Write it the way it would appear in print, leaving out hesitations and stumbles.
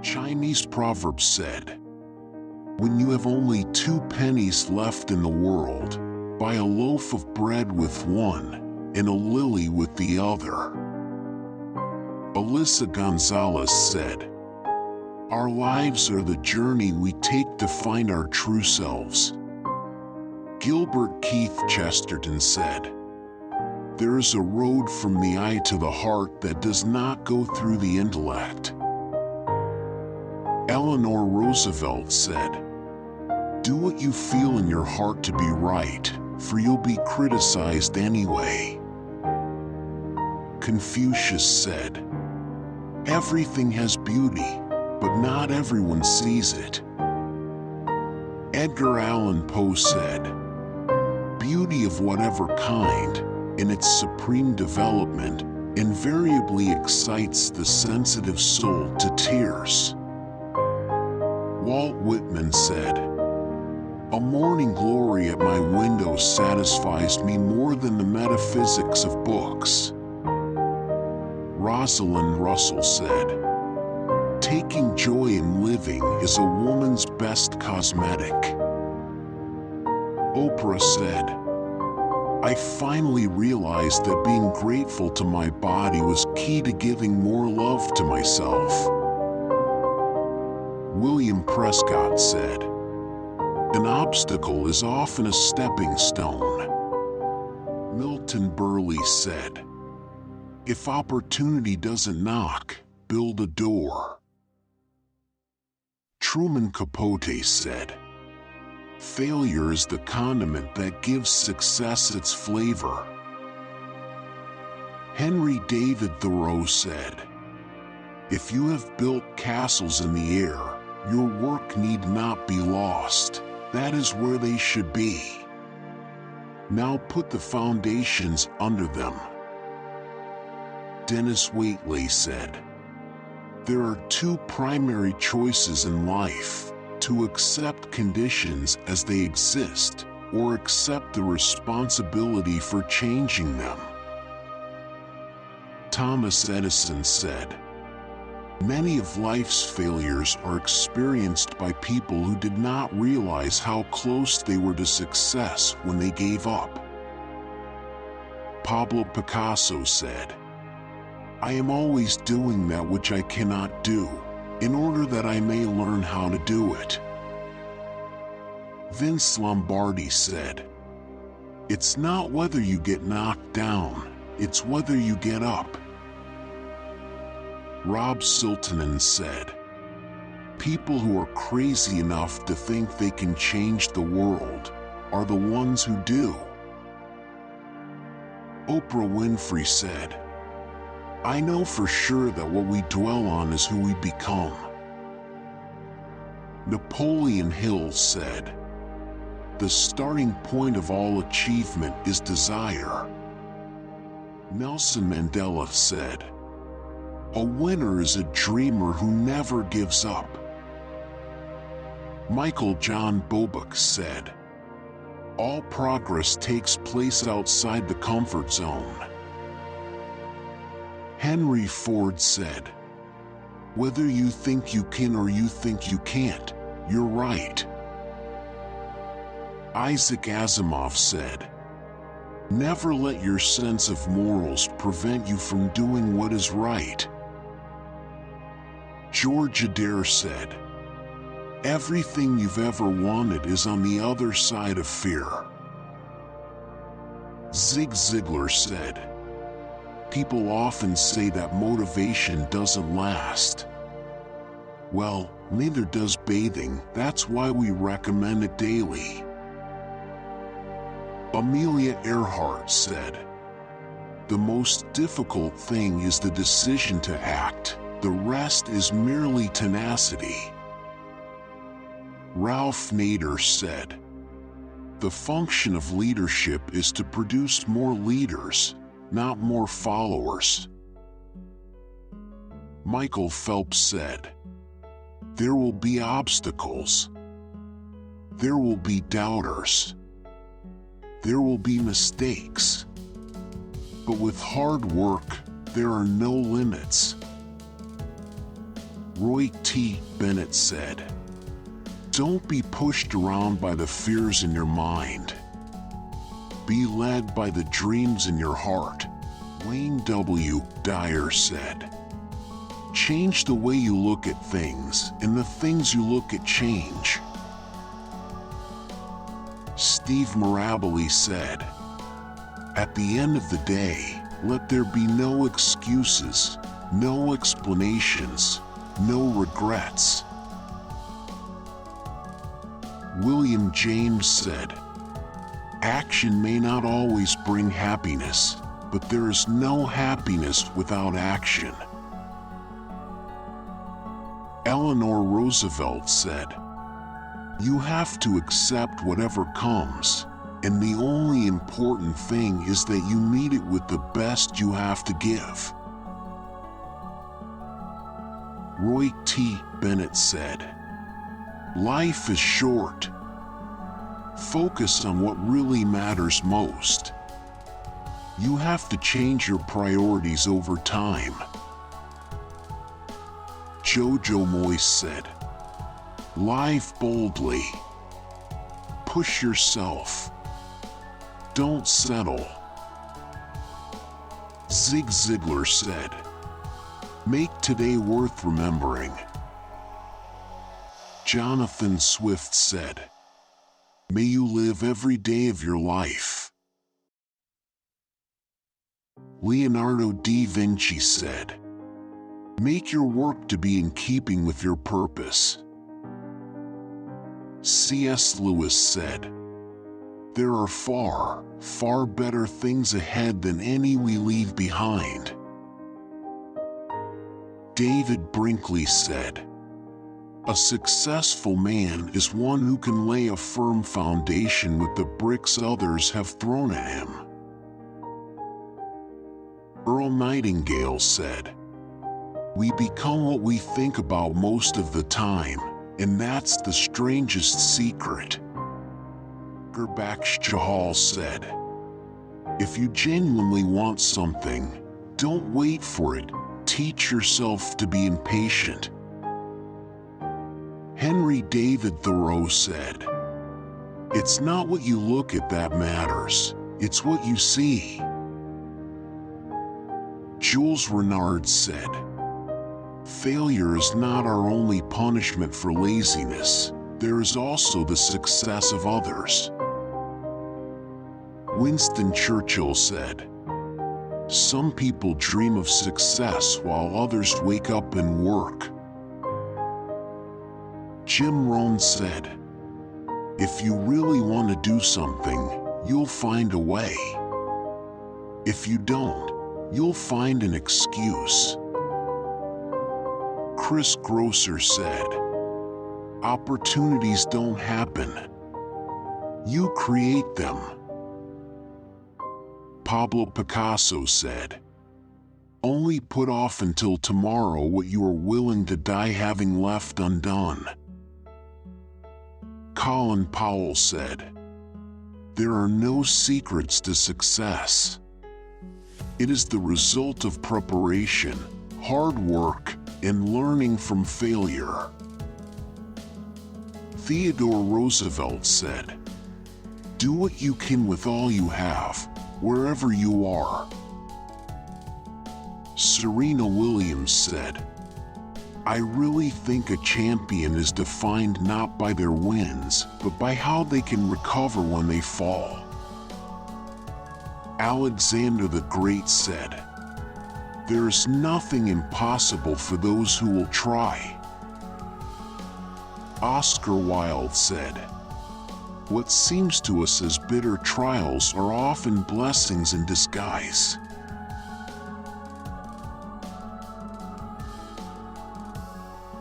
Chinese proverb said, "When you have only 2 pennies left in the world, buy a loaf of bread with one and a lily with the other." Alyssa Gonzalez said, "Our lives are the journey we take to find our true selves." Gilbert Keith Chesterton said, "There is a road from the eye to the heart that does not go through the intellect." Eleanor Roosevelt said, "Do what you feel in your heart to be right, for you'll be criticized anyway." Confucius said, "Everything has beauty, but not everyone sees it." Edgar Allan Poe said, "Beauty of whatever kind, in its supreme development, invariably excites the sensitive soul to tears." Walt Whitman said, "A morning glory at my window satisfies me more than the metaphysics of books." Rosalind Russell said, "Taking joy in living is a woman's best cosmetic." Oprah said, "I finally realized that being grateful to my body was key to giving more love to myself." William Prescott said, "An obstacle is often a stepping stone." Milton Berle said, "If opportunity doesn't knock, build a door." Truman Capote said, "Failure is the condiment that gives success its flavor." Henry David Thoreau said, "If you have built castles in the air, your work need not be lost. That is where they should be. Now put the foundations under them." Dennis Waitley said, "There are 2 primary choices in life: to accept conditions as they exist, or accept the responsibility for changing them." Thomas Edison said, "Many of life's failures are experienced by people who did not realize how close they were to success when they gave up." Pablo Picasso said, "I am always doing that which I cannot do, in order that I may learn how to do it." Vince Lombardi said, "It's not whether you get knocked down, it's whether you get up." Rob Siltonen said, "People who are crazy enough to think they can change the world are the ones who do." Oprah Winfrey said, "I know for sure that what we dwell on is who we become." Napoleon Hill said, "The starting point of all achievement is desire." Nelson Mandela said, "A winner is a dreamer who never gives up." Michael John Bobuck said, "All progress takes place outside the comfort zone." Henry Ford said, "Whether you think you can or you think you can't, you're right." Isaac Asimov said, "Never let your sense of morals prevent you from doing what is right." George Adair said, "Everything you've ever wanted is on the other side of fear." Zig Ziglar said, "People often say that motivation doesn't last. Well, neither does bathing. That's why we recommend it daily." Amelia Earhart said, "The most difficult thing is the decision to act. The rest is merely tenacity." Ralph Nader said, "The function of leadership is to produce more leaders, not more followers." Michael Phelps said, "There will be obstacles. There will be doubters. There will be mistakes. But with hard work, there are no limits." Roy T. Bennett said, "Don't be pushed around by the fears in your mind. Be led by the dreams in your heart." Wayne W. Dyer said, "Change the way you look at things, and the things you look at change." Steve Maraboli said, "At the end of the day, let there be no excuses, no explanations, no regrets." William James said, "Action may not always bring happiness, but there is no happiness without action." Eleanor Roosevelt said, "You have to accept whatever comes, and the only important thing is that you meet it with the best you have to give." Roy T. Bennett said, "Life is short. Focus on what really matters most. You have to change your priorities over time." Jojo Moyes said, "Live boldly. Push yourself. Don't settle." Zig Ziglar said, "Make today worth remembering." Jonathan Swift said, "May you live every day of your life." Leonardo da Vinci said, "Make your work to be in keeping with your purpose." C.S. Lewis said, "There are far, far better things ahead than any we leave behind." David Brinkley said, "A successful man is one who can lay a firm foundation with the bricks others have thrown at him." Earl Nightingale said, "We become what we think about most of the time, and that's the strangest secret." Gurbakhsh Chahal said, "If you genuinely want something, don't wait for it, teach yourself to be impatient." Henry David Thoreau said, "It's not what you look at that matters, it's what you see." Jules Renard said, "Failure is not our only punishment for laziness, there is also the success of others." Winston Churchill said, "Some people dream of success while others wake up and work." Jim Rohn said, "If you really want to do something, you'll find a way. If you don't, you'll find an excuse." Chris Grosser said, "Opportunities don't happen. You create them." Pablo Picasso said, "Only put off until tomorrow what you are willing to die having left undone." Colin Powell said, "There are no secrets to success. It is the result of preparation, hard work, and learning from failure." Theodore Roosevelt said, "Do what you can with all you have, wherever you are." Serena Williams said, "I really think a champion is defined not by their wins, but by how they can recover when they fall." Alexander the Great said, "There is nothing impossible for those who will try." Oscar Wilde said, "What seems to us as bitter trials are often blessings in disguise."